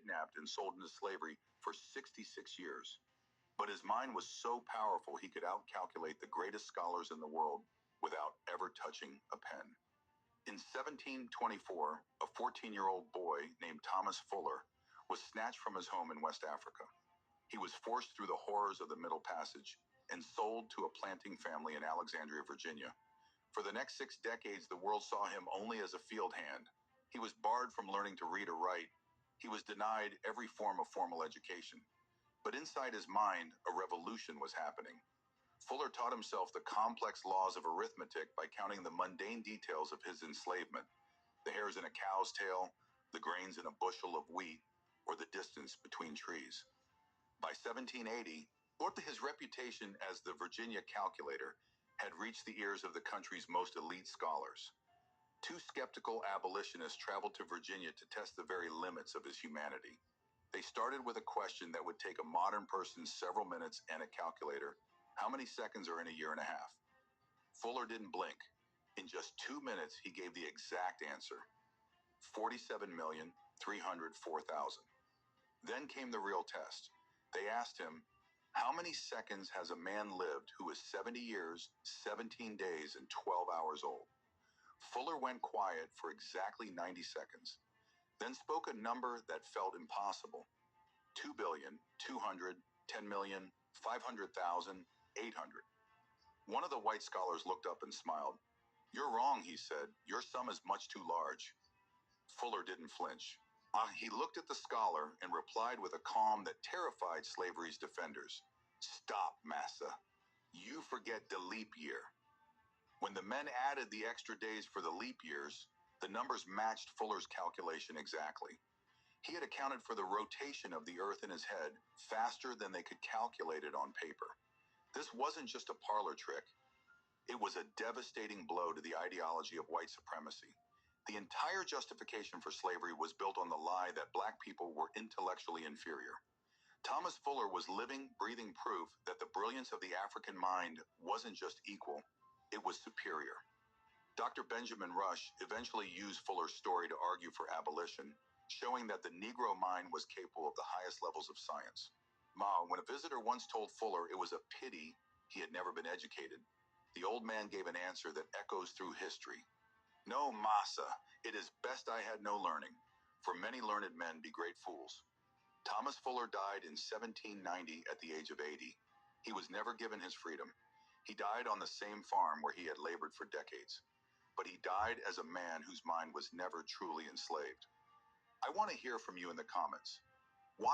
kidnapped and sold into slavery for 66 years. But his mind was so powerful he could outcalculate the greatest scholars in the world without ever touching a pen. In 1724, a 14-year-old boy named Thomas Fuller was snatched from his home in West Africa. He was forced through the horrors of the Middle Passage and sold to a planting family in Alexandria, Virginia. For the next 6 decades, the world saw him only as a field hand. He was barred from learning to read or write. He was denied every form of formal education. But inside his mind, a revolution was happening. Fuller taught himself the complex laws of arithmetic by counting the mundane details of his enslavement: the hairs in a cow's tail, the grains in a bushel of wheat, or the distance between trees. By 1780, his reputation as the Virginia Calculator had reached the ears of the country's most elite scholars. 2 skeptical abolitionists traveled to Virginia to test the very limits of his humanity. They started with a question that would take a modern person several minutes and a calculator: how many seconds are in a year and a half? Fuller didn't blink. In just 2 minutes, he gave the exact answer: 47,304,000. Then came the real test. They asked him, how many seconds has a man lived who is 70 years, 17 days, and 12 hours old? Fuller went quiet for exactly 90 seconds, then spoke a number that felt impossible: 2,210,500,800. One of the white scholars looked up and smiled. You're wrong, he said. Your sum is much too large. Fuller didn't flinch. He looked at the scholar and replied with a calm that terrified slavery's defenders. Stop, massa. You forget the leap year. When the men added the extra days for the leap years, the numbers matched Fuller's calculation exactly. He had accounted for the rotation of the earth in his head faster than they could calculate it on paper. This wasn't just a parlor trick. It was a devastating blow to the ideology of white supremacy. The entire justification for slavery was built on the lie that black people were intellectually inferior. Thomas Fuller was living, breathing proof that the brilliance of the African mind wasn't just equal, it was superior. Dr. Benjamin Rush eventually used Fuller's story to argue for abolition, showing that the Negro mind was capable of the highest levels of science. When a visitor once told Fuller it was a pity he had never been educated, the old man gave an answer that echoes through history. No, massa, it is best I had no learning, for many learned men be great fools. Thomas Fuller died in 1790 at the age of 80. He was never given his freedom. He died on the same farm where he had labored for decades. But he died as a man whose mind was never truly enslaved. I want to hear from you in the comments. Why